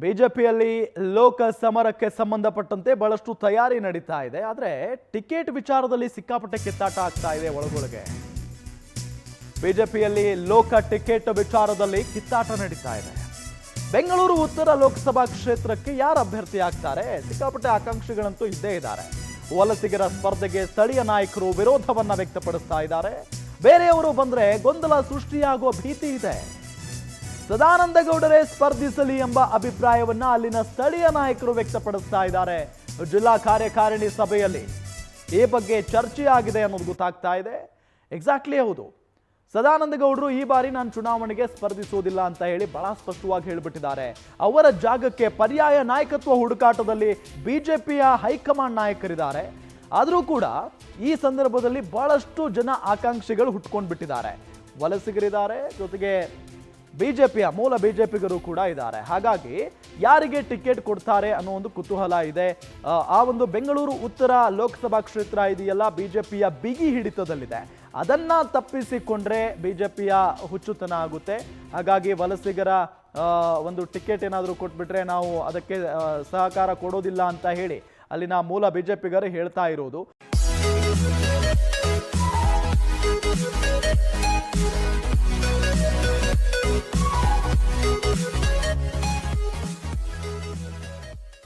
ಬಿಜೆಪಿಯಲ್ಲಿ ಲೋಕ ಸಮರಕ್ಕೆ ಸಂಬಂಧಪಟ್ಟಂತೆ ಬಹಳಷ್ಟು ತಯಾರಿ ನಡೀತಾ ಇದೆ. ಆದರೆ ಟಿಕೆಟ್ ವಿಚಾರದಲ್ಲಿ ಸಿಕ್ಕಾಪಟ್ಟೆ ಕಿತ್ತಾಟ ಆಗ್ತಾ ಇದೆ ಒಳಗೊಳಗೆ. ಬಿಜೆಪಿಯಲ್ಲಿ ಲೋಕ ಟಿಕೆಟ್ ವಿಚಾರದಲ್ಲಿ ಕಿತ್ತಾಟ ನಡೀತಾ ಇದೆ. ಬೆಂಗಳೂರು ಉತ್ತರ ಲೋಕಸಭಾ ಕ್ಷೇತ್ರಕ್ಕೆ ಯಾರು ಅಭ್ಯರ್ಥಿ ಆಗ್ತಾರೆ? ಸಿಕ್ಕಾಪಟ್ಟೆ ಆಕಾಂಕ್ಷಿಗಳಂತೂ ಇದ್ದೇ ಇದ್ದಾರೆ. ವಲಸಿಗರ ಸ್ಪರ್ಧೆಗೆ ಸ್ಥಳೀಯ ನಾಯಕರು ವಿರೋಧವನ್ನ ವ್ಯಕ್ತಪಡಿಸ್ತಾ ಇದ್ದಾರೆ. ಬೇರೆಯವರು ಬಂದ್ರೆ ಗೊಂದಲ ಸೃಷ್ಟಿಯಾಗುವ ಭೀತಿ ಇದೆ. ಸದಾನಂದ ಗೌಡರೇ ಸ್ಪರ್ಧಿಸಲಿ ಎಂಬ ಅಭಿಪ್ರಾಯವನ್ನ ಅಲ್ಲಿನ ಸ್ಥಳೀಯ ನಾಯಕರು ವ್ಯಕ್ತಪಡಿಸ್ತಾ ಇದ್ದಾರೆ. ಜಿಲ್ಲಾ ಕಾರ್ಯಕಾರಿಣಿ ಸಭೆಯಲ್ಲಿ ಈ ಬಗ್ಗೆ ಚರ್ಚೆ ಆಗಿದೆ ಅನ್ನೋದು ಗೊತ್ತಾಗ್ತಾ ಇದೆ. ಎಕ್ಸಾಕ್ಟ್ಲಿ ಹೌದು, ಸದಾನಂದ ಗೌಡರು ಈ ಬಾರಿ ನಾನು ಚುನಾವಣೆಗೆ ಸ್ಪರ್ಧಿಸುವುದಿಲ್ಲ ಅಂತ ಹೇಳಿ ಬಹಳ ಸ್ಪಷ್ಟವಾಗಿ ಹೇಳಿಬಿಟ್ಟಿದ್ದಾರೆ. ಅವರ ಜಾಗಕ್ಕೆ ಪರ್ಯಾಯ ನಾಯಕತ್ವ ಹುಡುಕಾಟದಲ್ಲಿ ಬಿಜೆಪಿಯ ಹೈಕಮಾಂಡ್ ನಾಯಕರಿದ್ದಾರೆ. ಆದರೂ ಕೂಡ ಈ ಸಂದರ್ಭದಲ್ಲಿ ಬಹಳಷ್ಟು ಜನ ಆಕಾಂಕ್ಷಿಗಳು ಹುಟ್ಕೊಂಡ್ಬಿಟ್ಟಿದ್ದಾರೆ. ವಲಸಿಗರಿದ್ದಾರೆ, ಜೊತೆಗೆ ಬಿಜೆಪಿಯ ಮೂಲ ಬಿಜೆಪಿಗರು ಕೂಡ ಇದ್ದಾರೆ. ಹಾಗಾಗಿ ಯಾರಿಗೆ ಟಿಕೆಟ್ ಕೊಡ್ತಾರೆ ಅನ್ನೋ ಒಂದು ಕುತೂಹಲ ಇದೆ. ಆ ಒಂದು ಬೆಂಗಳೂರು ಉತ್ತರ ಲೋಕಸಭಾ ಕ್ಷೇತ್ರ ಇದೆಯಲ್ಲ, ಬಿಜೆಪಿಯ ಬಿಗಿ ಹಿಡಿತದಲ್ಲಿದೆ. ಅದನ್ನ ತಪ್ಪಿಸಿಕೊಂಡ್ರೆ ಬಿಜೆಪಿಯ ಹುಚ್ಚುತನ ಆಗುತ್ತೆ. ಹಾಗಾಗಿ ವಲಸಿಗರ ಒಂದು ಟಿಕೆಟ್ ಏನಾದರೂ ಕೊಟ್ಬಿಟ್ರೆ ನಾವು ಅದಕ್ಕೆ ಸಹಕಾರ ಕೊಡೋದಿಲ್ಲ ಅಂತ ಹೇಳಿ ಅಲ್ಲಿನ ಮೂಲ ಬಿಜೆಪಿಗರು ಹೇಳ್ತಾ ಇರೋದು.